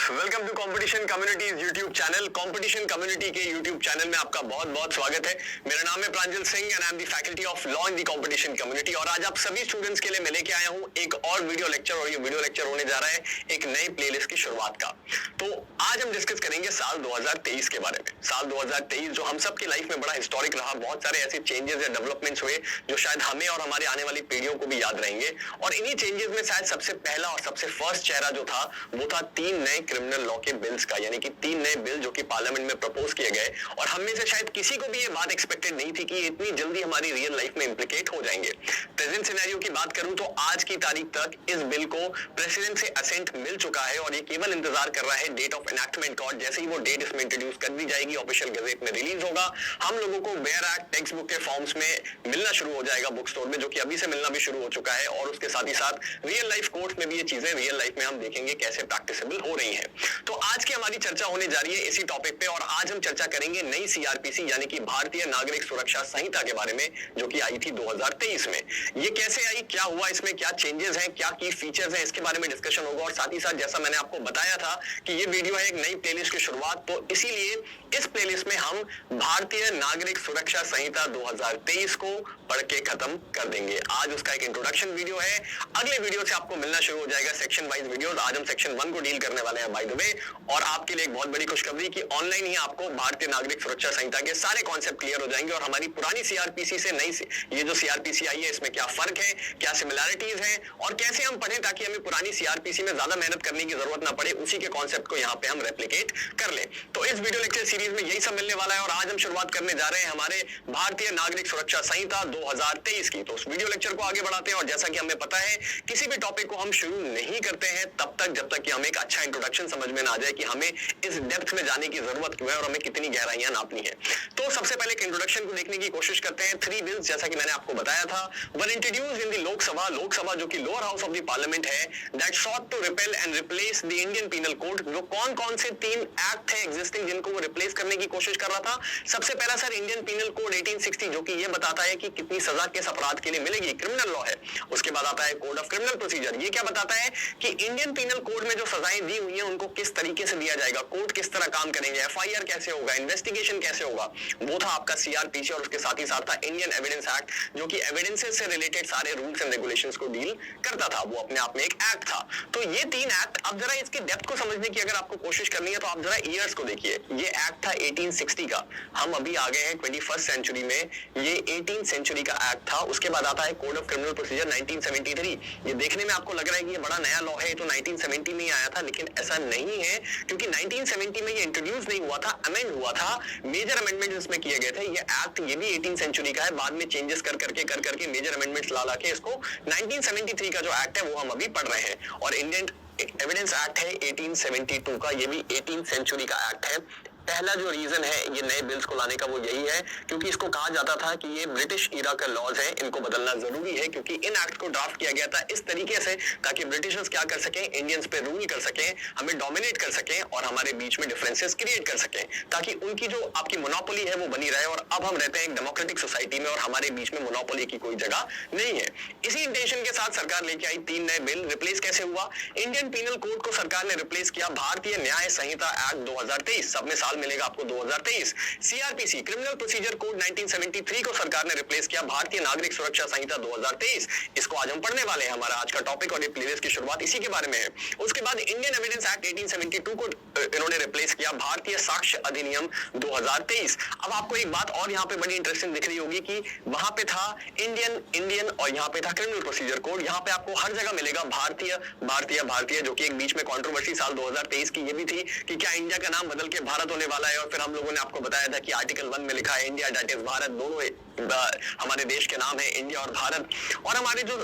Welcome to competition communities YouTube channel. Competition community के YouTube channel में आपका बहुत बहुत स्वागत है। मेरा नाम है Pranjal Singh and I am the faculty of law in the competition community. और आज आप सभी स्टूडेंट्स के लिए मैं लेके आया हूं एक और वीडियो लेक्चर, और ये वीडियो लेक्चर होने जा रहा है एक नई प्लेलिस्ट की शुरुआत का। तो आज हम डिस्कस करेंगे साल 2023 के बारे में। साल 2023 जो हम सबकी लाइफ में बड़ा हिस्टोरिक रहा, बहुत सारे ऐसे चेंजेस या डेवलपमेंट्स हुए जो शायद हमें और हमारे आने वाली पीढ़ियों को भी याद रहेंगे। और इन्हीं चेंजेस में शायद सबसे पहला और सबसे फर्स्ट चेहरा जो था वो था 3 नए क्रिमिनल लॉ के बिल्स का, यानी कि 3 नए बिल जो कि पार्लियामेंट में प्रपोज किए गए। और हम में से शायद किसी को भी ये बात एक्सपेक्टेड नहीं थी कि इतनी जल्दी हमारी रियल लाइफ में इंप्लीकेट हो जाएंगे। प्रेजेंट सिनेरियो की बात करूं तो आज की तारीख तक इस बिल को प्रेसिडेंट से असेंट मिल चुका है और ये केवल इंतजार कर रहा है डेट ऑफ एनैक्टमेंट का। जैसे ही वो डेट इसमें इंट्रोड्यूस कर दी जाएगी, ऑफिशियल गजेट में रिलीज होगा, हम लोगों को वेयर एक्ट टेक्स्ट बुक के फॉर्म्स में मिलना शुरू हो जाएगा बुक स्टोर में, जो कि अभी से मिलना भी शुरू हो चुका है। और उसके साथ ही साथ रियल लाइफ कोर्ट में भी ये चीजें रियल लाइफ में हम देखेंगे कैसे प्रैक्टिसेबल हो रही हैं। तो आज की हमारी चर्चा होने जा रही है इसी टॉपिक पे, और आज हम चर्चा करेंगे नई सीआरपीसी यानी कि भारतीय नागरिक सुरक्षा संहिता के बारे में, जो कि आई थी 2023 में। ये कैसे आई, क्या हुआ इसमें, क्या चेंजेस हैं, क्या की फीचर्स हैं, इसके बारे में डिस्कशन होगा। और साथ ही साथ जैसा मैंने आपको बताया था कि ये वीडियो है एक नई प्लेलिस्ट की शुरुआत, तो इसीलिए इस प्लेलिस्ट में हम भारतीय नागरिक सुरक्षा संहिता 2023 को पढ़ के खत्म कर देंगे। आज उसका एक इंट्रोडक्शन वीडियो है, अगले वीडियो से आपको मिलना शुरू हो जाएगा सेक्शन वाइज वीडियोस। आज हम सेक्शन 1 को डील करने वाले हैं बाय द वे। और आपके लिए एक बहुत बड़ी खुशखबरी कि ऑनलाइन ही आपको भारतीय नागरिक सुरक्षा संहिता के सारे कॉन्सेप्ट क्लियर हो जाएंगे, और हमारी पुरानी सीआरपीसी से नई ये जो सीआरपीसी आई है इसमें क्या फर्क है, क्या सिमिलैरिटीज हैं, और कैसे हम पढ़ें ताकि हमें पुरानी सीआरपीसी में ज्यादा मेहनत करने की जरूरत ना पड़े, उसी के कॉन्सेप्ट को यहाँ पे हम रेप्लिकेट कर ले। तो इस वीडियो लेक्चर सीरीज में यही सब मिलने वाला है, और आज हम शुरुआत करने जा रहे हैं हमारे भारतीय नागरिक सुरक्षा संहिता 2023 की। तो उस वीडियो लेक्चर को आगे बढ़ाते हैं। और जैसा कि हमें पता है किसी भी टॉपिक को हम शुरू नहीं करते हैं तब तक जब तक कि हमें एक अच्छा इंट्रोडक्शन समझ में ना आ जाए कि हमें इस डेप्थ में जाने की जरूरत क्यों है और हमें कितनी गहराइयां नापनी है। तो सबसे पहले एक इंट्रोडक्शन को देखने की कोशिश करते हैं। 3 बिल्स जैसा कि मैंने आपको बताया था were introduced in the Lok Sabha जो कि lower house of the parliament है, that sought to repeal and replace the Indian penal code. जो कौन से 3 एक्ट है एग्जिस्टिंग जिनको वो रिप्लेस करने की कोशिश कर रहा था। सबसे पहला सर इंडियन पीनल कोड 1860, जो कि ये बताता है कि कितनी सजा किस अपराध के लिए मिलेगी, क्रिमिनल लॉ है। उसके बाद आता है कोड ऑफ क्रिमिनल प्रोसीजर, ये क्या बताता है कि इंडियन पीनल कोड में जो सजाएं दी हुई हैं उनको किस तरीके से दिया जाएगा, कोर्ट किस तरह काम करेंगे, एफआईआर कैसे होगा, इन्वेस्टिगेशन कैसे होगा। वो था आपका सीआरपीसी। और उसके साथ ही साथ था इंडियन एविडेंस एक्ट, जो कि एविडेंसेस से रिलेटेड सारे रूल्स एंड रेगुलेशंस को डील करता था। वो अपने आप में एक एक्ट था। तो ये 3 एक्ट, अब जरा इसकी डेप्थ को समझने की अगर आपको कोशिश करनी है तो आप जरा ईयर्स को देखिए। ये एक्ट था 1860 का, हम अभी आ गए हैं 21st सेंचुरी में, ये 18th सेंचुरी का एक्ट था। उसके बाद आता है कोड ऑफ क्रिमिनल प्रोसीजर 1973। ये देखने में आपको लग रहा है कि ये बड़ा नया लॉ है, ये तो 1970 में ही आया था, लेकिन ऐसा नहीं है, क्योंकि 1970 में ये इंट्रोड्यूस नहीं हुआ था, अमेंड हुआ था। मेजर अमेंडमेंट इसमें किए गए थे। ये एक्ट ये भी 18th सेंचुरी का है, बाद में चेंजेस कर करके मेजर अमेंडमेंट्स ला के इसको 1973 का जो एक्ट है वो हम अभी पढ़ रहे हैं। और इंडियन एविडेंस एक्ट है 1872 का, ये भी 18th सेंचुरी का एक्ट है। पहला जो रीजन है ये नए बिल्स को लाने का वो यही है क्योंकि इसको कहा जाता था कि ये ब्रिटिश ईरा का लॉज है, इनको बदलना जरूरी है, क्योंकि इन एक्ट को ड्राफ्ट किया गया था इस तरीके से ताकि ब्रिटिशर्स क्या कर सकें, इंडियंस पे रूल कर सकें, हमें डोमिनेट कर सकें और हमारे बीच में डिफरेंसेस क्रिएट कर सकें, ताकि उनकी जो आपकी मोनोपोली है वो बनी रहे। और अब हम रहते हैं एक डेमोक्रेटिक सोसाइटी में और हमारे बीच में मोनोपोली की कोई जगह नहीं है। इसी इंटेंशन के साथ सरकार लेके आई 3 नए बिल। रिप्लेस कैसे हुआ, इंडियन पीनल कोड को सरकार ने रिप्लेस किया भारतीय न्याय संहिता एक्ट 2023, सब में साल मिलेगा आपको 2023। सीआरपीसी क्रिमिनल प्रोसीजर कोड 1973 को सरकार ने रिप्लेस किया भारतीय नागरिक सुरक्षा संहिता 2023। इसको आज हम पढ़ने वाले हैं, हमारा आज का टॉपिक, और ये प्लेलिस्ट की शुरुआत इसी के बारे में है। उसके बाद इंडियन एविडेंस एक्ट 1872 को इन्होंने रिप्लेस किया भारतीय साक्ष्य अधिनियम 2023। अब आपको एक बात और यहाँ पे बड़ी इंटरेस्टिंग दिख रही होगी कि वहां पे था इंडियन और यहाँ पे था क्रिमिनल प्रोसीजर कोड। यहाँ पे आपको हर जगह मिलेगा भारतीय, जो कि एक बीच में कंट्रोवर्सी साल 2023 की ये भी थी कि क्या इंडिया का नाम बदल के भारत होने वाला है। और फिर हम लोगों ने आपको बताया था कि आर्टिकल 1 में लिखा है इंडिया दैट इज भारत, दोनों हमारे देश के नाम है इंडिया और भारत, और हमारे जो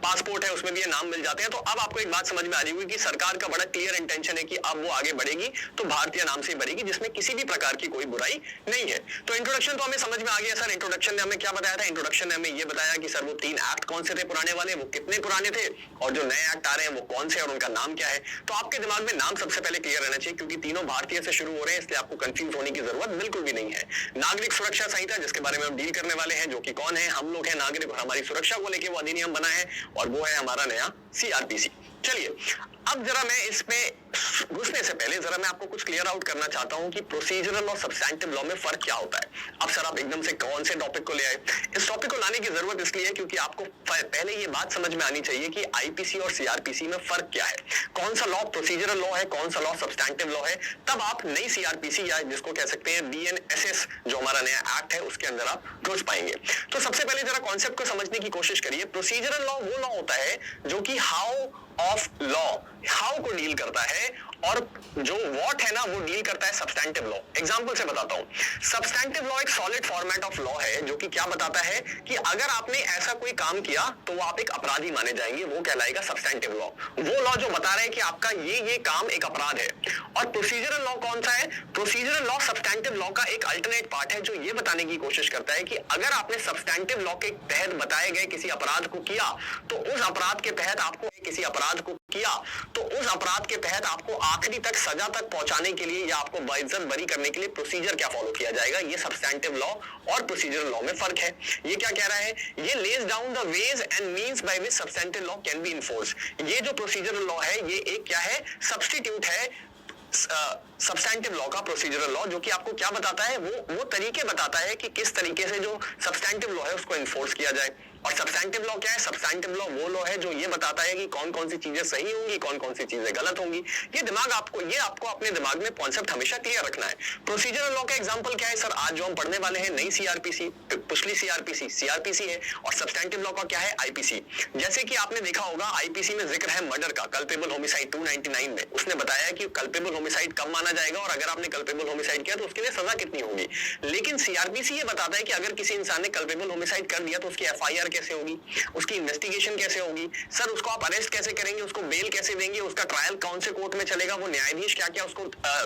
पासपोर्ट है उसमें भी ये नाम मिल जाते हैं। तो अब आपको एक बात समझ में आ रही होगी कि सरकार का बड़ा क्लियर इंटेंशन है कि अब वो आगे बढ़ेगी तो भारतीय नाम से बढ़ेगी, जिसमें किसी भी प्रकार की कोई बुराई नहीं है। तो इंट्रोडक्शन तो हमें समझ में आ गया सर। इंट्रोडक्शन ने हमें क्या बताया था, इंट्रोडक्शन ने हमें ये बताया कि सर वो 3 एक्ट कौन से थे पुराने वाले, वो कितने पुराने थे, और जो नए एक्ट आ रहे हैं वो कौन से और उनका नाम क्या है। तो आपके दिमाग में नाम सबसे पहले क्लियर रहना चाहिए, क्योंकि तीनों भारतीय से शुरू हो रहे हैं, इसलिए आपको कंफ्यूज होने की जरूरत बिल्कुल भी नहीं है। नागरिक सुरक्षा संहिता जिसके बारे में हम डील करने वाले हैं, जो कि कौन है, हम लोग हैं नागरिक, और हमारी सुरक्षा को लेकर वो अधिनियम बना है, और वो है हमारा नया सीआरपीसी। चलिए, अब जरा मैं इसमें घुसने से पहले जरा मैं आपको कुछ क्लियर आउट करना चाहता हूं कि प्रोसीजरल और सब्सटैंटिव लॉ में फर्क क्या होता है। अब सर आप एकदम से कौन से टॉपिक को ले आए? इस टॉपिक को लाने की जरूरत इसलिए है क्योंकि आपको पहले ये बात समझ में आनी चाहिए कि आईपीसी और सीआरपीसी में फर्क क्या है, कौन सा लॉ प्रोसीजरल लॉ है, कौन सा लॉ सब्सटैंटिव लॉ है। तब आप नई सीआरपीसी या जिसको कह सकते हैं बीएनएसएस जो हमारा नया एक्ट है उसके अंदर आप घुस पाएंगे। तो सबसे पहले जरा कॉन्सेप्ट को समझने की कोशिश करिए। प्रोसीजरल लॉ वो लॉ होता है जो कि हाउ ऑफ लॉ, हाउ को डील करता है, और जो व्हाट है ना वो डील करता है सब्सटैंटिव लॉ। एग्जांपल से बताता हूं, सब्सटैंटिव लॉ एक सॉलिड फॉर्मेट ऑफ लॉ है जो कि क्या बताता है कि अगर आपने ऐसा कोई काम किया तो वो आप एक अपराधी माने जाएंगे, वो कहलाएगा सब्सटैंटिव लॉ। वो लॉ जो बता रहा है कि आपका ये काम एक अपराध है। और प्रोसीजरल लॉ कौन सा है? प्रोसीजरल लॉ सब्सटैंटिव लॉ का एक अल्टरनेट पार्ट है जो ये बताने की कोशिश करता है कि अगर आपने सब्सटैंटिव लॉ के तहत बताए गए किसी अपराध को किया तो उस अपराध के तहत आपको किसी अपराध को किया तो उस अपराध के तहत आपको आखिरी तक सजा तक पहुंचाने के लिए या आपको बाइज्जत बरी करने के लिए प्रोसीजर क्या फॉलो किया जाएगा। ये सब्सटैंटिव लॉ और प्रोसीजरल लॉ में फर्क है। ये क्या कह रहा है? ये lays down the ways and means by which substantive law can be enforce. ये जो प्रोसीजरल लॉ है ये एक क्या है? सब्स्टिट्यूट है सब्सटैंटिव लॉ का। प्रोसीजरल लॉ जो कि आपको क्या बताता है, वो तरीके बताता है कि किस तरीके से जो सब्सटैंटिव लॉ है उसको इन्फोर्स किया जाए। और सब्सटैंटिव लॉ क्या है? सब्सटैंटिव लॉ वो लॉ है जो ये बताता है कि कौन कौन सी चीजें सही होंगी, कौन कौन सी चीजें गलत होंगी। ये आपको अपने दिमाग में कॉन्सेप्ट हमेशा क्लियर रखना है। प्रोसीजरल लॉ का एग्जांपल क्या है सर? आज जो हम पढ़ने वाले हैं नई सीआरपीसी, पिछली सीआरपीसी है, और सब्सटैंटिव लॉ का क्या है? आईपीसी। जैसे कि आपने देखा होगा आईपीसी में जिक्र है मर्डर का, कल्पेबल होमिसाइड 299 में उसने बताया कि कल्पेबल होमिसाइड कब माना जाएगा और अगर आपने कल्पेबल होमिसाइड किया तो उसके लिए सजा कितनी होगी। लेकिन सीआरपीसी ये बताता है कि अगर किसी इंसान ने कल्पेबल होमिसाइड कर दिया तो उसकी एफआईआर कैसे होगी, उसकी इन्वेस्टिगेशन कैसे होगी, सर उसको आप अरेस्ट कैसे करेंगे, उसको बेल कैसे देंगे, उसका ट्रायल कौन से कोर्ट में चलेगा, वो न्यायाधीश क्या क्या उसको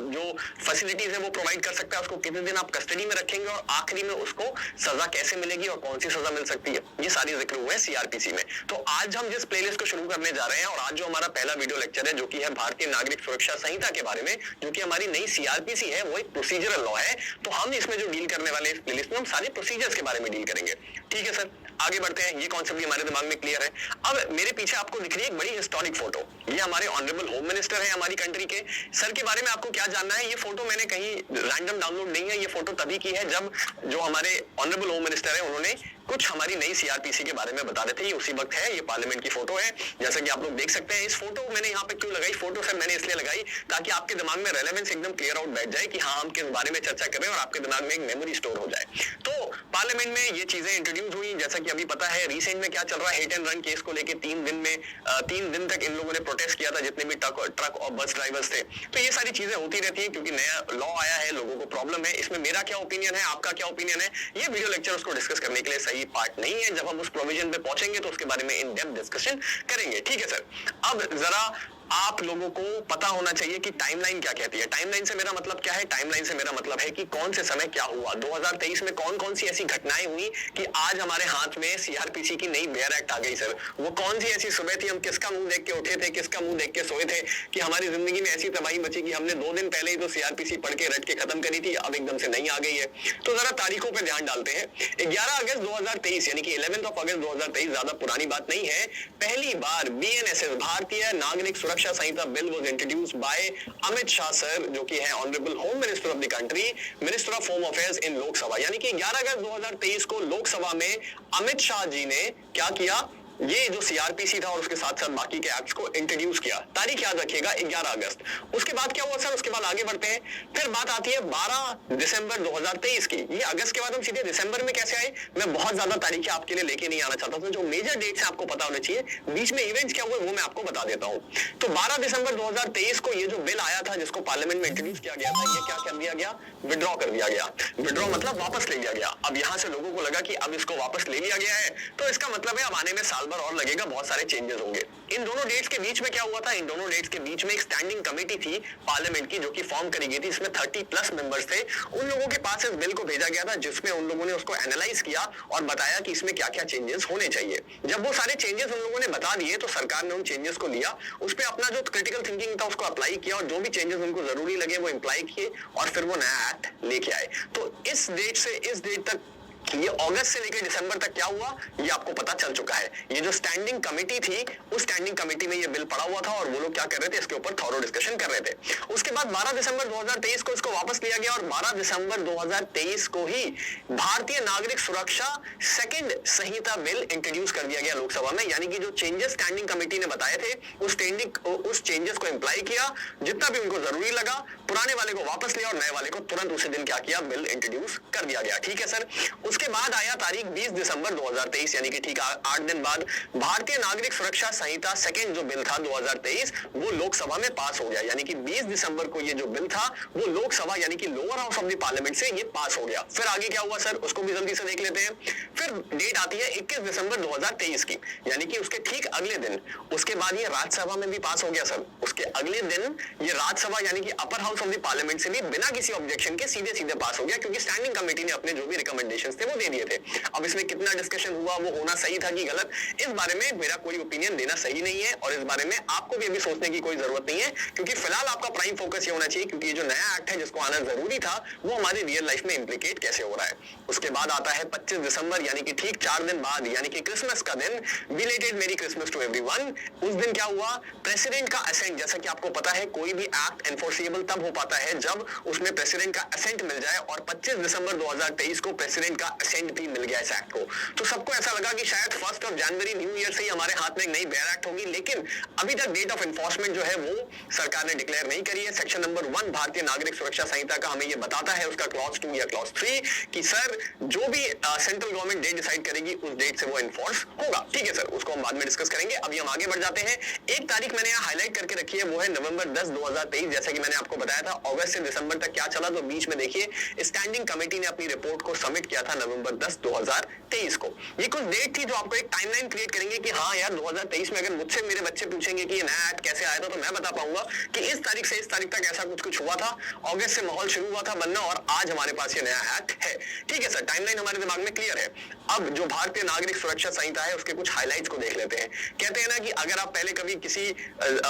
जो फैसिलिटीज है वो प्रोवाइड कर सकता है, उसको कितने दिन आप कस्टडी में रखेंगे और आखिरी में उसको सजा कैसे मिलेगी और कौन सी सजा मिल सकती है, ये सारी जिक्र हुआ है सीआरपीसी में। तो आज हम जिस प्लेलिस्ट को शुरू करने जा रहे हैं और आज जो हमारा पहला वीडियो लेक्चर है जो कि है भारतीय नागरिक सुरक्षा संहिता के बारे में, जो कि हमारी नई सीआरपीसी है, वो एक प्रोसीजरल लॉ है। तो हम इसमें जो डील करने वाले इस प्लेलिस्ट में हम सारे प्रोसीजर्स के बारे में डील करेंगे। ठीक है सर, आगे बढ़ते हैं। ये कॉन्सेप्ट भी हमारे दिमाग में क्लियर है। अब मेरे पीछे आपको दिख रही है एक बड़ी हिस्टोरिक फोटो, ये हमारे ऑनरेबल होम मिनिस्टर है हमारी कंट्री के। सर के बारे में आपको क्या जानना है? ये फोटो मैंने कहीं रैंडम डाउनलोड नहीं है, ये फोटो तभी की है जब जो हमारे ऑनरेबल होम मिनिस्टर है उन्होंने कुछ हमारी नई सीआरपीसी के बारे में बता रहे थे। ये उसी वक्त है, ये पार्लियामेंट की फोटो है, जैसा कि आप लोग देख सकते हैं। इस फोटो मैंने यहाँ पे क्यों लगाई? फोटो सर मैंने इसलिए लगाई ताकि आपके दिमाग में रेलेवेंस एकदम क्लियर आउट बैठ जाए कि हाँ हम किस बारे में चर्चा कर रहे हैं और आपके दिमाग में एक मेमोरी स्टोर हो जाए। तो पार्लियामेंट में ये चीजें इंट्रोड्यूस हुई, जैसा कि अभी पता है रिसेंट में क्या चल रहा है, हिट एंड रन केस को लेकर 3 दिन तक इन लोगों ने प्रोटेस्ट किया था, जितने भी ट्रक और बस ड्राइवर्स थे। तो ये सारी चीजें होती रहती है क्योंकि नया लॉ आया है, लोगों को प्रॉब्लम है। इसमें मेरा क्या ओपिनियन है, आपका क्या ओपिनियन है, ये वीडियो लेक्चर उसको डिस्कस करने के लिए सही पार्ट नहीं है। जब हम उस प्रोविजन पे पहुंचेंगे तो उसके बारे में इन डेप्थ डिस्कशन करेंगे। ठीक है सर, अब जरा आप लोगों को पता होना चाहिए कि टाइमलाइन क्या कहती है। टाइमलाइन से मेरा मतलब क्या है? टाइमलाइन से मेरा मतलब है कि कौन से समय क्या हुआ, 2023 में कौन कौन सी ऐसी घटनाएं हुई कि आज हमारे हाथ में सीआरपीसी की नई वेयर एक्ट आ गई। सर वो कौन सी ऐसी सुबह थी, हम किसका मुंह देख के उठे थे, किसका मुंह देख के सोए थे कि हमारी जिंदगी में ऐसी तबाही मची कि हमने 2 दिन पहले ही तो सीआरपीसी पढ़ के रट के खत्म करी थी, अब एकदम से नहीं आ गई है। तो जरा तारीखों पर ध्यान डालते हैं। 11 अगस्त 2023 यानी कि 11 अगस्त 2023 ज्यादा पुरानी बात नहीं है। पहली बार BNSS Bharatiya Nagarik Suraksha Sanhita bill introduced by Amit Shah sir, जो कि है honourable home minister of the country, minister of home affairs in Lok Sabha. यानी कि 11 अगस्त 2023 को लोकसभा में अमित शाह जी ने क्या किया? ये जो सीआरपीसी था और उसके साथ साथ बाकी के एक्ट्स को इंट्रोड्यूस किया। तारीख याद रखिएगा 11 अगस्त। उसके बाद क्या हुआ सर? उसके बाद आगे बढ़ते हैं। फिर बात आती है 12 दिसंबर 2023 की। ये अगस्त के बाद हम सीधे दिसंबर में कैसे आए? मैं बहुत ज्यादा तारीखें आपके लिए लेके नहीं आना चाहता था, जो मेजर डेट्स आपको पता होने चाहिए, बीच में इवेंट्स क्या हुए वो मैं आपको बता देता हूँ। तो 12 दिसंबर 2023 को ये जो बिल आया था जिसको पार्लियामेंट में इंट्रोड्यूस किया गया था, ये क्या कर दिया गया? विड्रॉ कर दिया गया। विड्रॉ मतलब वापस ले लिया गया। अब यहाँ से लोगों को लगा कि अब इसको वापस ले लिया गया है तो इसका मतलब है अब आने में साल भर और लगेगा, बहुत सारे चेंजेस होंगे। इन दोनों डेट्स के बीच में क्या हुआ था? इन दोनों डेट्स के बीच में एक स्टैंडिंग कमेटी थी पार्लियामेंट की जो कि फॉर्म करी गई थी। इसमें 30+ मेंबर्स थे। उन लोगों के पास इस बिल को भेजा गया था जिसमें उन लोगों ने उसको एनालाइज किया और बताया कि इसमें क्या क्या चेंजेस होने चाहिए। जब वो सारे चेंजेस उन लोगों ने बता दिए तो सरकार ने उन चेंजेस को लिया, उस पर अपना जो क्रिटिकल थिंकिंग था उसको अप्लाई किया और जो भी चेंजेस उनको जरूरी लगे वो इम्प्लाई किए और फिर वो नया एक्ट लेके आए। तो इस डेट से इस डेट तक ये अगस्त से लेकर दिसंबर तक क्या हुआ ये आपको पता चल चुका है। ये जो स्टैंडिंग कमेटी थी उस स्टैंडिंग कमेटी में ये बिल पड़ा हुआ था और वो लोग क्या कर रहे थे, इसके ऊपर थॉरो डिस्कशन कर रहे थे। उसके बाद 12 दिसंबर 2023 को इसको वापस लिया गया और 12 दिसंबर 2023 को ही भारतीय नागरिक सुरक्षा सेकंड संहिता बिल इंट्रोड्यूस कर दिया गया लोकसभा में। यानी कि जो चेंजेस स्टैंडिंग कमेटी ने बताए थे उस चेंजेस को इंप्लाई किया, जितना भी उनको जरूरी लगा, पुराने वाले को वापस लिया और नए वाले को तुरंत उसी दिन क्या किया, बिल इंट्रोड्यूस कर दिया गया। ठीक है सर। उसके बाद आया तारीख 20 दिसंबर 2023 यानी कि ठीक 8 दिन बाद भारतीय नागरिक सुरक्षा संहिता सेकंड जो बिल था 2023 वो लोकसभा में पास हो गया। यानी कि 20 दिसंबर को ये जो बिल था वो लोकसभा यानी कि lower house of the parliament से ये पास हो गया। फिर आगे क्या हुआ सर, उसको भी जल्दी से देख लेते हैं। फिर डेट आती है 21 दिसंबर 2023 की, यानी कि उसके ठीक अगले दिन उसके बाद ये राज्यसभा में भी पास हो गया सर। उसके अगले दिन ये राज्यसभा यानी कि upper house of the parliament से भी बिना किसी ऑब्जेक्शन के सीधे सीधे पास हो गया, क्योंकि स्टैंडिंग कमेटी ने अपने जो भी रिकमेंडेशंस थे वो दे दिए थे। अब इसमें कितना डिस्कशन हुआ, वो होना सही था कि गलत, इस बारे में मेरा कोई ओपिनियन देना सही नहीं है और इस बारे में आपको भी अभी सोचने की कोई जरूरत नहीं है, क्योंकि फिलहाल आपका प्राइम फोकस ये होना चाहिए क्योंकि ये जो नया एक्ट है जिसको आना जरूरी था वो हमारी रियल लाइफ में इंप्लीकेट कैसे हो रहा है। उसके बाद आता है 25 दिसंबर यानी कि ठीक 4 दिन बाद यानी कि क्रिसमस का दिन। बिलेटेड मेरी क्रिसमस टू एवरीवन। उस दिन क्या हुआ, प्रेसिडेंट का असेंट, जैसा कि आपको पता है कोई भी एक्ट एनफोर्सेबल तब हो पाता है जब उसमें प्रेसिडेंट का असेंट मिल जाए, और 25 दिसंबर 2023 को प्रेसिडेंट का असेंट भी मिल गया इस एक्ट को। तो सबको ऐसा लगा कि शायद 1 जनवरी न्यू ईयर से ही हमारे हाथ में एक नई बेयर एक्ट होगी, लेकिन अभी तक डेट ऑफ एनफोर्समेंट जो है वो सरकार ने डिक्लेयर नहीं करी है। सेक्शन नंबर 1 भारतीय नागरिक सुरक्षा संहिता का हमें ये बताता है, उसका क्लॉज 2 या क्लॉज 3 कि सर जो भी सेंट्रल गवर्नमेंट डेट डिसाइड करेगी उस डेट से वो एनफोर्स होगा। ठीक है सर, उसको हम बाद में डिस्कस करेंगे। अभी हम आगे बढ़ जाते हैं। एक तारीख मैंने यहाँ हाईलाइट करके रखी है, वो है नवंबर 10 2023। जैसा कि मैंने आपको बताया था अगस्त से दिसंबर तक क्या चला, तो बीच में देखिए स्टैंडिंग कमेटी ने अपनी रिपोर्ट को सबमिट किया था नवंबर 10 2023 को। ये कुछ डेट थी जो आपको एक टाइमलाइन क्रिएट करेंगे कि हाँ यार 2023 में अगर मुझसे मेरे बच्चे पूछेंगे कि ये नया एक्ट कैसे आया था, तो मैं बता पाऊंगा कि इस तारीख से इस तारीख तक ऐसा कुछ कुछ हुआ था, अगस्त से माहौल शुरू हुआ था बनना और आज हमारे पास ये नया एक्ट है। ठीक है सर, टाइमलाइन हमारे दिमाग में क्लियर है। अब जो भारतीय नागरिक सुरक्षा संहिता है उसके कुछ हाइलाइट्स को देख लेते हैं। कहते हैं ना कि अगर आप पहले कभी किसी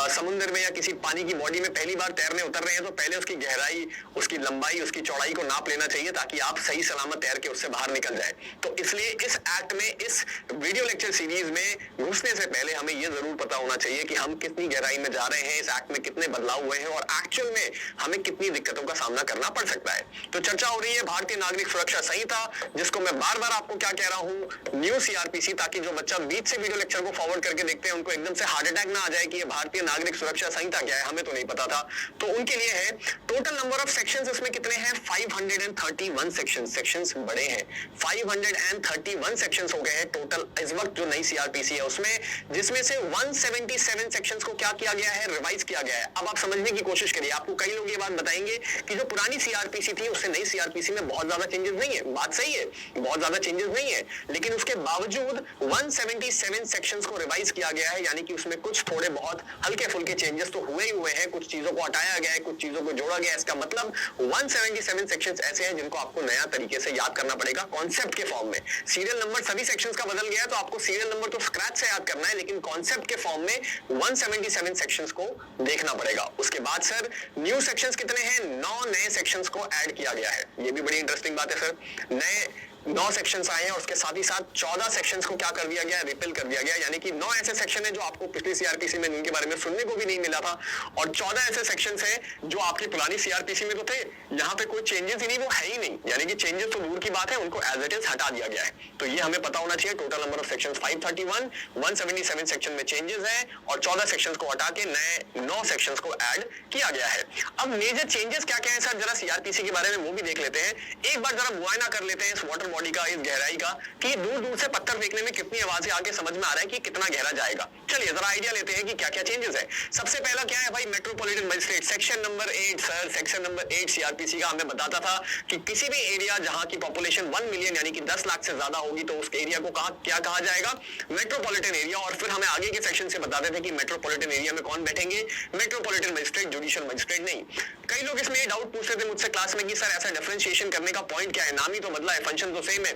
समुद्र में या किसी पानी की बॉडी में पहली बार तैरने उतर रहे हैं तो पहले उसकी गहराई, उसकी लंबाई, उसकी चौड़ाई को नाप लेना चाहिए ताकि आप सही सलामत तैर के उससे बाहर निकल जाए। तो इसलिए इस एक्ट में, इस वीडियो लेक्चर सीरीज में घुसने से पहले हमें यह जरूर पता होना चाहिए कि हम कितनी गहराई में जा रहे हैं, इस एक्ट में कितने बदलाव हुए हैं और एक्चुअल में हमें कितनी दिक्कतों का सामना करना पड़ सकता है। तो चर्चा हो रही है भारतीय नागरिक सुरक्षा संहिता, जिसको मैं बार बार आपको क्या कह रहा हूं, न्यू सीआरपीसी, ताकि जो बच्चा बीच से वीडियो लेक्चर को फॉरवर्ड करके देखते हैं उनको एकदम से हार्ट अटैक ना आ जाए कि ये भारतीय नागरिक सुरक्षा संहिता क्या है, हमें तो नहीं पता था। तो उनके लिए है टोटल नंबर ऑफ सेक्शंस इसमें कितने हैं, 531 सेक्शंस बड़े हैं। 531 सेक्शंस हो गए हैं टोटल इस वक्त जो नई सीआरपीसी है उसमें, जिसमें से 177 सेक्शंस को क्या किया गया है, रिवाइज किया गया है। अब आप समझने की कोशिश करिए, आपको कई लोग ये बात बताएंगे कि जो पुरानी सीआरपीसी थी उससे नई सीआरपीसी में बहुत ज्यादा चेंजेस नहीं है। बात सही है, बहुत ज्यादा चेंजेस नहीं है, लेकिन उसके बावजूद 177 सेक्शंस को रिवाइज किया गया है, यानी कि उसमें कुछ थोड़े बहुत हल्के फुल्के चेंजेस तो हुए ही हुए हैं, कुछ चीजों को हटाया गया है, कुछ चीजों को जोड़ा गया है। इसका मतलब 177 सेक्शंस ऐसे हैं जिनको आपको नया तरीके से याद करना पड़ेगा कॉन्सेप्ट के फॉर्म में। सीरियल नंबर सभी सेक्शंस का बदल गया है तो आपको सीरियल नंबर तो स्क्रैच से याद करना है, लेकिन कॉन्सेप्ट के फॉर्म में 177 सेक्शंस को देखना पड़ेगा। उसके बाद सर न्यू सेक्शंस कितने हैं, 9 नए सेक्शंस को ऐड किया गया है। ये भी बड़ी इंटरेस्टिंग बात है सर, नए 9 सेक्शंस आए हैं और उसके साथ ही साथ 14 सेक्शंस को क्या कर दिया गया, रिपील कर दिया गया। यानी कि 9 ऐसे सेक्शन है जो आपको पिछली सीआरपीसी में इनके बारे में सुनने को भी नहीं मिला था, और 14 ऐसे सेक्शंस हैं जो आपकी पुरानी सीआरपीसी में तो थे, यहाँ पे कोई चेंजेस ही नहीं, वो है ही नहीं। यानी कि चेंजेस तो दूर की बात है, उनको एज इट इज हटा दिया गया है। तो ये हमें पता होना चाहिए। Total number of sections 531, 177 section में चेंजेस है और 14 सेक्शंस को हटा के नए 9 सेक्शंस को ऐड किया गया है। अब मेजर चेंजेस क्या क्या है सर, जरा सीआरपीसी के बारे में वो भी देख लेते हैं। एक बार जरा मुआयना कर लेते हैं इस वाटर बॉडी का, इस गहराई का, कि दूर दूर से पत्थर फेंकने में कितनी आवाजें आके समझ में आ रहा है कि कितना गहरा जाएगा। चलिए जरा आइडिया लेते हैं कि क्या क्या चेंजेस है। सबसे पहला क्या है भाई, metropolitan magistrate. Section number 8 sir, section number 8 CrPC का हमें बताता था कि किसी भी एरिया जहां की पॉपुलेशन 1 मिलियन यानी कि 10 लाख से ज्यादा होगी तो उस एरिया को क्या कहा जाएगा, मेट्रोपॉलिटन एरिया। और फिर हमें आगे के सेक्शन से बताते थे कि मेट्रोपॉलिटन एरिया में कौन बैठेंगे, मेट्रोपॉलिटन मजिस्ट्रेट, जुडिशियल मजिस्ट्रेट नहीं। कई लोग इसमें डाउट पूछते थे मुझसे क्लास में कि सर ऐसा डिफरेंशिएशन करने का पॉइंट क्या है, नाम ही तो बदला है, फंक्शन तो सेम है।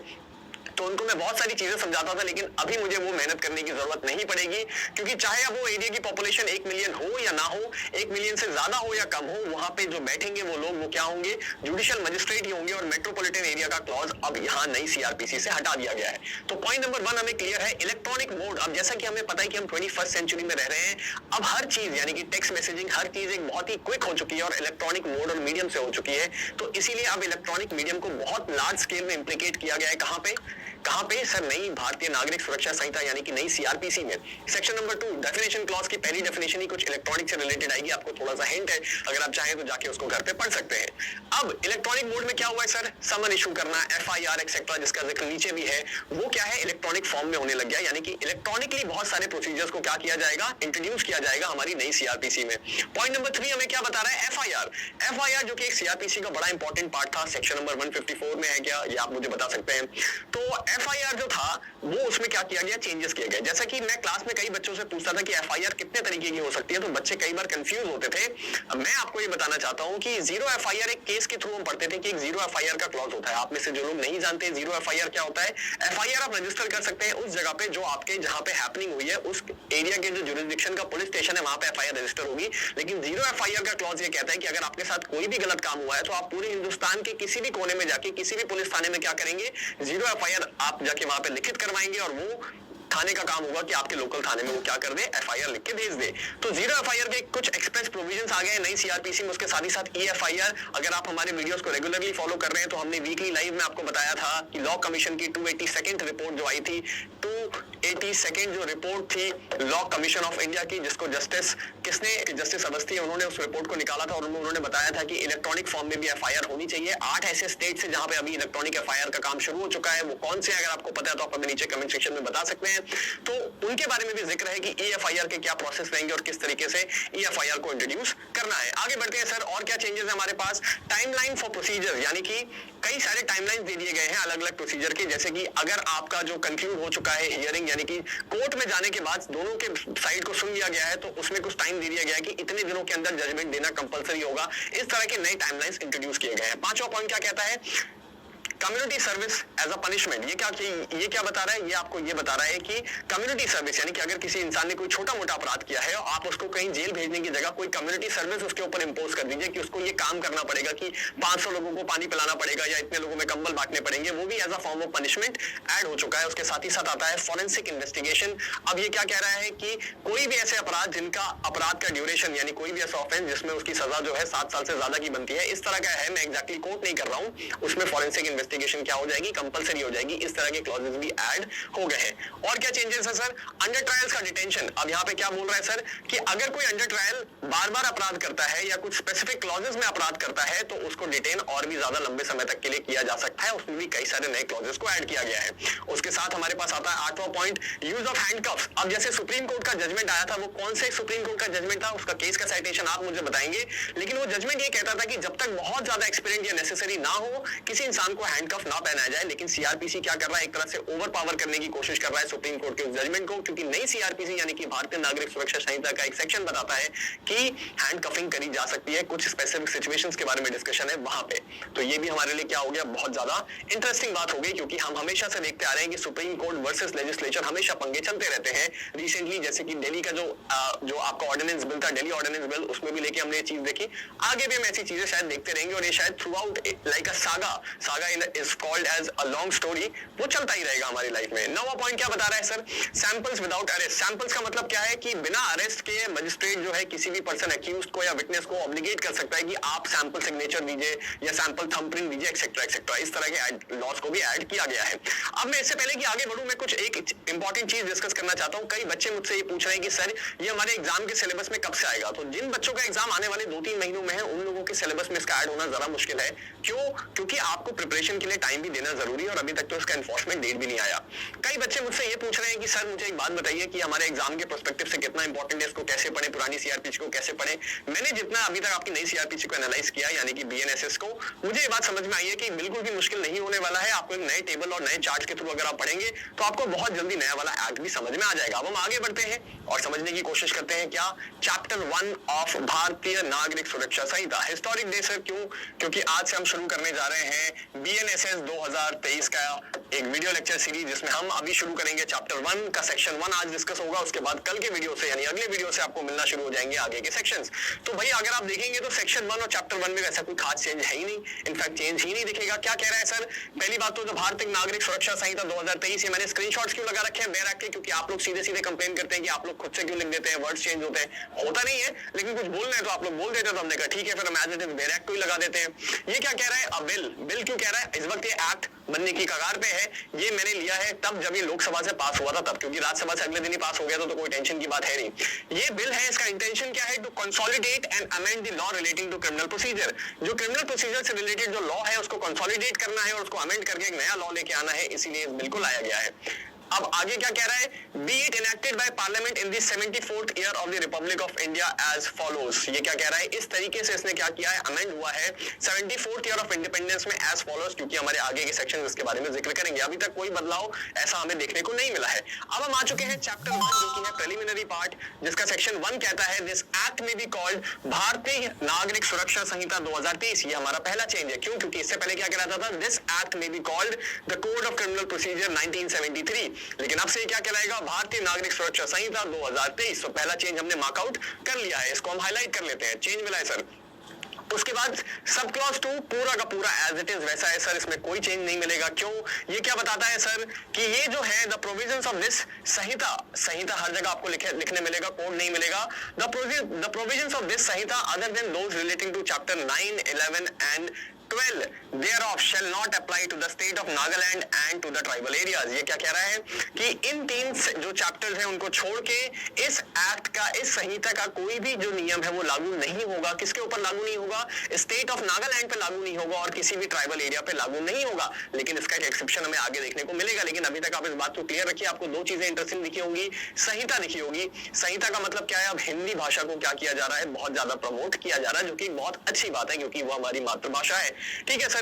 तो उनको मैं बहुत सारी चीजें समझाता था, लेकिन अभी मुझे वो मेहनत करने की जरूरत नहीं पड़ेगी, क्योंकि चाहे अब वो एरिया की पॉपुलेशन 1 मिलियन हो या ना हो, 1 मिलियन से ज्यादा हो या कम हो, वहां पे जो बैठेंगे वो लोग वो क्या होंगे, जुडिशियल मजिस्ट्रेट ही होंगे। और मेट्रोपॉलिटन एरिया का क्लॉज अब यहाँ नई सीआरपीसी से हटा दिया गया है। तो पॉइंट नंबर 1 हमें क्लियर है, इलेक्ट्रॉनिक मोड। अब जैसा कि हमें पता है कि हम 21st सेंचुरी में रह रहे हैं, अब हर चीज यानी कि टेक्स्ट मैसेजिंग, हर चीज एक बहुत ही क्विक हो चुकी है और इलेक्ट्रॉनिक मोड और मीडियम से हो चुकी है। तो इसीलिए अब इलेक्ट्रॉनिक मीडियम को बहुत लार्ज स्केल में इंप्लीकेट किया गया है। कहां पे सर, नई भारतीय नागरिक सुरक्षा संहिता यानी कि नई सीआरपीसी में सेक्शन नंबर 2 डेफिनेशन क्लॉज की पहली डेफिनेशन ही कुछ इलेक्ट्रॉनिक से रिलेटेड आएगी। आपको थोड़ा सा हिंट है, अगर आप चाहें तो जाके उसको घर पे पढ़ सकते हैं। अब इलेक्ट्रॉनिक मोड में क्या हुआ है सर, समन इशू करना, एफआईआर एक्सेट्रा, जिसका जिक्र नीचे भी है, वो क्या है, इलेक्ट्रॉनिक फॉर्म में होने लग गया। यानी कि इलेक्ट्रॉनिकली बहुत सारे प्रोसीजर्स को क्या किया जाएगा, इंट्रोड्यूस किया जाएगा हमारी नई सीआरपीसी में। पॉइंट नंबर 3 हमें क्या बता रहा है, एफआईआर जो कि एक सीआरपीसी का बड़ा इंपॉर्टेंट पार्ट था, सेक्शन नंबर 154 में है क्या, ये आप मुझे बता सकते हैं। तो एफआईआर जो था वो उसमें क्या किया गया, चेंजेस किए गए। जैसा कि मैं क्लास में कई बच्चों से पूछता था कि एफआईआर कितने तरीके की हो सकती है, तो बच्चे कई बार कंफ्यूज होते थे। मैं आपको ये बताना चाहता हूं कि जीरो एफआईआर एक केस के थ्रू हम पढ़ते थे कि एक जीरो एफआईआर का क्लॉज होता है। आप में से जो लोग नहीं जानते जीरो एफआईआर क्या होता है, एफआईआर आप रजिस्टर कर सकते हैं उस जगह पे जो आपके जहां पे हैपनिंग हुई है, उस एरिया के जो जुरिसडिक्शन का पुलिस स्टेशन है वहां पे एफआईआर रजिस्टर होगी। लेकिन जीरो एफआईआर का क्लॉज ये कहता है कि अगर आपके साथ कोई भी गलत काम हुआ है तो आप पूरे हिंदुस्तान के किसी भी कोने में जाके किसी भी पुलिस थाने में क्या करेंगे, जीरो एफआईआर आप जाके वहां पे लिखित करवाएंगे और वो थाने का काम होगा कि आपके लोकल थाने में वो क्या कर दे, एफआईआर लिख के भेज दे। तो जीरो एफआईआर के कुछ एक्सप्रेस प्रोविजंस आ गए नई सीआरपीसी में। उसके साथ ही साथ ई एफआईआर, अगर आप हमारे वीडियोस को रेगुलरली फॉलो कर रहे हैं तो हमने वीकली लाइव में आपको बताया था कि लॉ कमीशन की 282nd रिपोर्ट जो आई थी, 282nd जो रिपोर्ट थी लॉ कमीशन ऑफ इंडिया की, जिसको जस्टिस अवस्थी है, उन्होंने उस रिपोर्ट को निकाला था और उन्होंने बताया था कि इलेक्ट्रॉनिक फॉर्म में भी एफआईआर होनी चाहिए। 8 ऐसे स्टेट से जहां पे अभी इलेक्ट्रॉनिक एफआईआर का काम शुरू हो चुका है, वो कौन से, अगर आपको पता है तो आप हमें नीचे कमेंट सेक्शन में बता सकते हैं। तो उनके बारे में भी जिक्र है कि ईएफआईआर के क्या प्रोसेस रहेंगे और किस तरीके से ईएफआईआर को इंट्रोड्यूस करना है। आगे बढ़ते हैं सर, और क्या चेंजेस है हमारे पास, टाइमलाइन फॉर प्रोसीजर, यानी कि कई सारे टाइमलाइन दे दिए गए हैं अलग अलग प्रोसीजर के। जैसे कि अगर आपका जो कंक्लूड हो चुका है हियरिंग, यानी कि कोर्ट में जाने के बाद दोनों के साइड को सुन लिया गया है, तो उसमें कुछ टाइम दे दिया गया है कि इतने दिनों के अंदर जजमेंट देना कंपलसरी होगा। इस तरह के नए टाइमलाइंस इंट्रोड्यूस किए गए हैं। 5वां पॉइंट क्या कहता है, community service as a punishment. ये क्या बता रहा है, ये आपको ये बता रहा है कि कम्युनिटी सर्विस, यानी कि अगर किसी इंसान ने कोई छोटा मोटा अपराध किया है और आप उसको कहीं जेल भेजने की जगह कोई कम्युनिटी सर्विस उसके ऊपर इंपोज कर दीजिए कि उसको ये काम करना पड़ेगा कि 500 लोगों को पानी पिलाना पड़ेगा या इतने लोगों में कंबल बांटने पड़ेंगे, वो भी as a form of punishment add हो चुका है। उसके साथ ही साथ आता है फॉरेंसिक इन्वेस्टिगेशन। अब ये क्या कह रहा है कि कोई भी ऐसे अपराध जिनका अपराध का ड्यूरेशन, यानी कोई भी ऐसा ऑफेंस जिसमें उसकी सजा जो है 7 साल से ज्यादा की बनती है, इस तरह का है, मैं एग्जैक्टली कोट नहीं कर रहा हूं, उसमें फॉरेंसिक इन्वेस्टिगेशन क्या हो जाएगी, कंपलसरी हो जाएगी। इस तरह के क्लॉजेस भी ऐड हो गए हैं। और क्या चेंजेस है सर, अंडर ट्रायल्स का डिटेंशन। अब यहाँ पे क्या बोल रहा है सर कि अगर कोई अंडर ट्रायल बार बार अपराध करता है या कुछ स्पेसिफिक क्लॉजेस में अपराध करता है तो उसको डिटेन और भी ज्यादा लंबे समय तक के लिए किया जा सकता है। उसमें भी कई सारे नए क्लॉजेस को ऐड किया गया है। उसके साथ हमारे पास आता है 8वां पॉइंट, यूज ऑफ हैंडकफ्स। अब जैसे सुप्रीम कोर्ट का जजमेंट आया था, वो कौन से सुप्रीम कोर्ट का जजमेंट था, उसका केस का साइटेशन आप मुझे बताएंगे, लेकिन वो जजमेंट ये कहता था कि जब तक बहुत ज्यादा एक्सपीरियंस या नेसेसरी ना हो, किसी इंसान को हैंडकफ ना पहनाया जाए। लेकिन सीआरपीसी क्या कर रहा है, एक तरह से ओवर पावर करने की कोशिश कर रहा है सुप्रीम कोर्ट के उस जजमेंट को, क्योंकि नई सीआरपीसी यानी कि भारतीय नागरिक सुरक्षा संहिता का एक सेक्शन बताता है कि हैंडकफिंग करी जा सकती है, कुछ स्पेसिफिक सिचुएशंस के बारे में डिस्कशन है वहां पे। तो ये भी हमारे लिए क्या हो गया, बहुत ज्यादा इंटरेस्टिंग बात हो गई, क्योंकि हम हमेशा से देखते आ रहे हैं कि सुप्रीम कोर्ट वर्सेस लेजिस्लेचर हमेशा पंगे चलते रहते हैं। रिसेंटली जैसे कि दिल्ली का जो आपका ऑर्डिनेंस बिल था, दिल्ली ऑर्डिनेंस बिल, उसमें भी लेके हमने ये चीज देखी। आगे भी हम ऐसी चीजें शायद देखते रहेंगे और ये शायद throughout like a saga is called as a long story, वो चलता ही रहेगा हमारी लाइफ में। 9वां पॉइंट क्या बता रहा है sir, samples without arrest. Samples का मतलब क्या है कि बिना अरेस्ट के मजिस्ट्रेट जो है किसी भी पर्सन एक्यूज्ड को या विटनेस को ऑब्लिगेट कर सकता है कि आप सैंपल सिग्नेचर दीजिए या सैंपल थंबप्रिंट दीजिए, एक्सेट्रा एक्सेट्रा। इस तरह के लॉस को भी ऐड किया गया है। अब मैं इससे पहले कि आगे बढ़ूं, मैं कुछ एक इंपॉर्टेंट चीज डिस्कस करना चाहता हूं। कई बच्चे मुझसे ये पूछ रहे हैं कि सर ये हमारे एग्जाम के सिलेबस में कब से आएगा। तो जिन बच्चों का एग्जाम आने वाले 2-3 महीनों में है, उन लोगों के सिलेबस में इसका ऐड होना जरा मुश्किल है। क्यों? क्योंकि आपको प्रिपरेशन के लिए टाइम भी देना जरूरी है और अभी तक तो इसका एनफोर्समेंट डेट भी नहीं आया। कई बच्चे मुझसे ये पूछ रहे हैं कि सर मुझे एक बात बताइए कि हमारे एग्जाम के पर्सपेक्टिव से कितना इंपॉर्टेंट है, इसको कैसे पढ़े, पुरानी सीआरपीसी को कैसे पढ़े। मैंने जितना अभी तक आपकी नई सीआरपीसी को एनालाइज किया, यानी कि बीएनएसएस को, मुझे ये बात समझ में आई है कि बिल्कुल भी मुश्किल नहीं होने वाला है। आपको एक नए टेबल और नए चार्ट के थ्रू अगर आप पढ़ेंगे तो आपको बहुत जल्दी नया वाला एक्ट भी समझ में आ जाएगा। अब हम आगे बढ़ते हैं और समझने की कोशिश करते हैं क्या, चैप्टर 1 ऑफ भारतीय नागरिक सुरक्षा संहिता। हिस्टोरिक डे सर, क्यों? क्योंकि आज से हम शुरू करने जा रहे हैं एनएसएस 2023 का एक वीडियो लेक्चर सीरीज, जिसमें हम अभी शुरू करेंगे चैप्टर 1 का सेक्शन 1 आज डिस्कस होगा। उसके बाद कल के वीडियो से यानी अगले वीडियो से आपको मिलना शुरू हो जाएंगे आगे के सेक्शंस। तो भाई अगर आप देखेंगे तो सेक्शन 1 और चैप्टर 1 में वैसा कोई खास चेंज है ही नहीं, इनफैक्ट चेंज ही नहीं दिखेगा। क्या कह रहा है सर? पहली बात तो भारतीय नागरिक सुरक्षा संहिता 2023, मैंने स्क्रीनशॉट्स क्यों लगा रखे हैं बेयर एक्ट के, क्योंकि आप लोग सीधे सीधे कंप्लेन करते हैं कि आप लोग खुद से क्यों लिख देते हैं, वर्ड्स चेंज होते हैं। होता नहीं है, लेकिन कुछ बोल रहे हैं तो आप लोग बोल देते हैं, तो हमने कहा ठीक है फिर हम as it is bare act को ही लगा देते हैं। ये क्या कह रहा है? अब बिल क्यों कह रहा है? इस वक्त ये एक्ट बनने की कगार पे है। ये मैंने लिया है तब जब ये लोकसभा से पास हुआ था तब, क्योंकि राज्यसभा से अगले दिन ही पास हो गया था, तो कोई टेंशन की बात है नहीं। ये बिल है, इसका इंटेंशन क्या है? To consolidate and amend the law relating to criminal procedure. जो क्रिमिनल प्रोसीजर से रिलेटेड जो लॉ है उसको कंसोलिडेट करना है और उसको अमेंड करके एक नया लॉ लेके आना है, इसीलिए बिल्कुल लाया गया है। अब आगे क्या कह रहा है? Be it enacted by parliament in the 74th year of the republic of India as follows. ये क्या कह रहा है? इस तरीके से इसने क्या किया है? अमेंड हुआ है 74th ईयर ऑफ इंडिपेंडेंस में एज फॉलोज, क्योंकि हमारे आगे के सेक्शन इसके बारे में जिक्र करेंगे। अभी तक कोई बदलाव ऐसा हमें देखने को नहीं मिला है। अब हम आ चुके हैं चैप्टर 1 जो कि है प्रिलिमिनरी पार्ट, जिसका सेक्शन 1 कहता है दिस एक्ट में बी कॉल्ड भारतीय नागरिक सुरक्षा संहिता 2023। ये हमारा पहला चेंज है। क्यों? क्योंकि इससे पहले क्या कहता था? दिस एक्ट में be called the code of criminal procedure 1973, लेकिन अब से क्या कहलाएगा? भारतीय नागरिक सुरक्षा संहिता 2023। तो पहला चेंज हमने मार्कआउट कर लिया है, इसको हम हाईलाइट कर लेते हैं। चेंज मिला है सर। उसके बाद सब क्लॉज 2 पूरा का पूरा एज इट इज वैसा है सर, इसमें कोई चेंज नहीं मिलेगा। क्यों? ये क्या बताता है सर कि ये जो है the provisions of this Sanhita हर जगह आपको लिखने मिलेगा, कोड नहीं मिलेगा। The provisions of this Sanhita other than those relating to chapter 9, 11 and 12 thereof shall not apply to the state of Nagaland and to the tribal areas। ये क्या कह रहा है कि इन 3 जो चैप्टर्स हैं उनको छोड़ के इस एक्ट का, इस संहिता का कोई भी जो नियम है वो लागू नहीं होगा। किसके ऊपर लागू नहीं होगा? स्टेट ऑफ नागालैंड पे लागू नहीं होगा और किसी भी ट्राइबल एरिया पे लागू नहीं होगा। लेकिन इसका एक एक्सेप्शन हमें आगे देखने को मिलेगा। लेकिन अभी तक आप इस बात को क्लियर रखिए, आपको 2 चीजें इंटरेस्टिंग दिखी होंगी। संहिता दिखी होगी। संहिता का मतलब क्या है? अब हिंदी भाषा को क्या किया जा रहा है? बहुत ज्यादा प्रमोट किया जा रहा है, जो कि बहुत अच्छी बात है क्योंकि वो हमारी मातृभाषा है। ठीक है सर।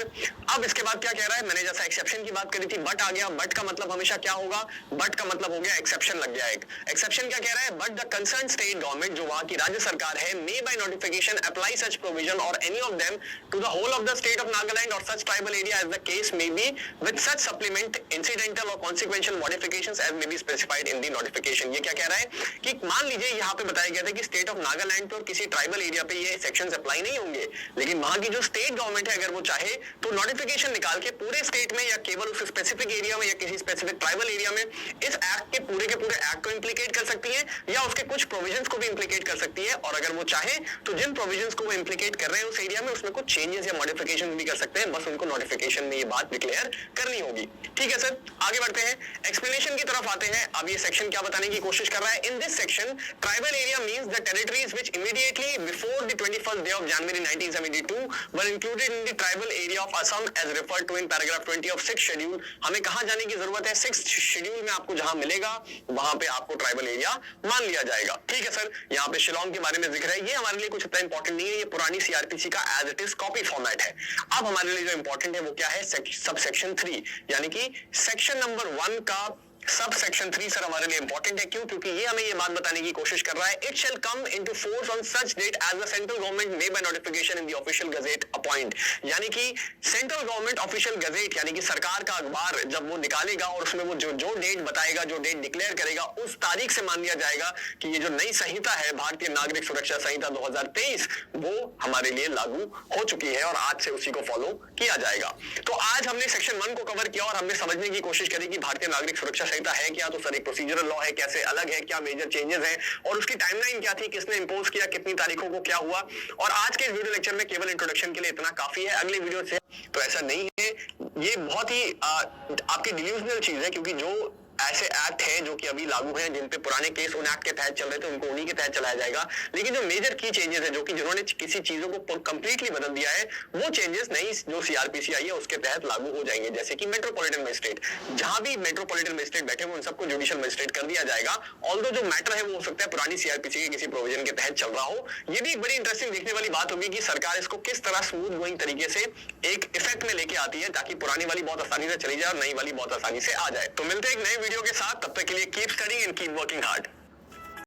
अब इसके बाद क्या कह रहा है? मैंने जैसा एक्सेप्शन की बात करी थी, बट आ गया। बट का मतलब हमेशा क्या होगा? बट का मतलब हो गया एक्सेप्शन लग गया एक। एक्सेप्शन क्या कह रहा है? But the concern state government, जो वहां की राज्य सरकार है, may by notification apply such provision or any of them to the whole of the state of Nagaland or such tribal area as the case may be with such supplement incidental or consequential modifications as may be specified in the notification. ये क्या कह रहा है कि मान लीजिए यहाँ पे बताया गया था कि स्टेट ऑफ नागालैंड पे और किसी ट्राइबल एरिया पे ये सेक्शंस अप्लाई नहीं होंगे, लेकिन वहां की जो स्टेट गवर्नमेंट है अगर वो चाहे तो नोटिफिकेशन निकाल के पूरे स्टेट में या केवल उस स्पेसिफिक एरिया में या किसी स्पेसिफिक ट्राइबल एरिया में इस एक्ट के पूरे एक्ट को इंप्लीकेट कर सकती है या उसके कुछ प्रोविजंस को भी इंप्लीकेट कर सकती है। और अगर वो चाहे तो जिन प्रोविजंस को वो इंप्लीकेट कर रहे हैं उस एरिया में उसमें कुछ चेंजेस या मॉडिफिकेशन भी कर सकते हैं, बस उनको नोटिफिकेशन में ये बात डिक्लेयर करनी होगी। ठीक है सर, आगे बढ़ते हैं, एक्सप्लेनेशन की तरफ आते हैं। अब ये सेक्शन क्या बताने की कोशिश कर रहा है? In this section tribal area means the territories which immediately before the 21st day of January 1972 were included in the tribal area of Assam as referred to in paragraph 20 of 6th schedule। हमें कहां जाने की जरूरत है? 6th schedule में आपको जहां मिलेगा वहां पे आपको ट्राइबल एरिया मान लिया जाएगा। ठीक है सर, यहाँ पे शिलोंग के बारे में जिक्र है। ये हमारे लिए कुछ इतना इंपॉर्टेंट नहीं है, ये पुरानी सीआरपीसी का as it is copy format है। अब हमारे लिए जो इंपॉर्टेंट है वो क्या है? सब सेक्शन 3 यानी कि सेक्शन नंबर 1 का सब सेक्शन 3 सर हमारे लिए इंपॉर्टेंट है। क्यों? क्योंकि ये हमें ये बात बताने की कोशिश कर रहा है it shall come into force on such date as the central government may by notification in the official gazette appoint. यानी कि सेंट्रल गवर्नमेंट ऑफिशियल गजेट यानी कि सरकार का अखबार जब वो निकालेगा और उसमें वो जो डेट बताएगा, जो डेट डिक्लेयर करेगा, उस तारीख से मान लिया जाएगा कि ये जो नई संहिता है भारतीय नागरिक सुरक्षा संहिता 2023 वो हमारे लिए लागू हो चुकी है और आज से उसी को फॉलो किया जाएगा। तो आज हमने सेक्शन 1 को कवर किया और हमने समझने की कोशिश करी कि भारतीय नागरिक सुरक्षा संहिता है क्या, तो सर एक प्रोसीजरल लॉ है, कैसे अलग है, क्या मेजर चेंजेस हैं और उसकी टाइमलाइन क्या थी, किसने इंपोज किया, कितनी तारीखों को क्या हुआ। और आज के वीडियो लेक्चर में केवल इंट्रोडक्शन के लिए इतना काफी है। अगले वीडियो से तो ऐसा नहीं है, ये बहुत ही आपकी डिल्यूजनल चीज है, क्योंकि जो ऐसे एक्ट हैं जो कि अभी लागू हैं, जिन पे पुराने केस उन एक्ट के तहत चल रहे थे उनको उन्हीं के तहत चलाया जाएगा। लेकिन जो मेजर की चेंजेस है, जो कि जिन्होंने किसी चीजों को कंप्लीटली बदल दिया है, वो चेंजेस नई जो सीआरपीसी आई है उसके तहत लागू हो जाएंगे। जैसे कि मेट्रोपॉलिटन मजिस्ट्रेट, जहां भी मेट्रोपॉलिटन मजिस्ट्रेट बैठे हुए उन सबको जुडिशियल मजिस्ट्रेट कर दिया जाएगा। ऑल्दो जो मैटर है वो हो सकता है पुरानी सीआरपीसी के किसी प्रोविजन के तहत चल रहा हो। ये भी एक बड़ी इंटरेस्टिंग देखने वाली बात होगी कि सरकार इसको किस तरह स्मूथ गोइंग तरीके से एक इफेक्ट में लेके आती है, ताकि पुरानी वाली बहुत आसानी से चली जाए और नई वाली बहुत आसानी से आ जाए। तो मिलते हैं एक नए वीडियो के साथ, तब तक के लिए keep studying and keep working hard.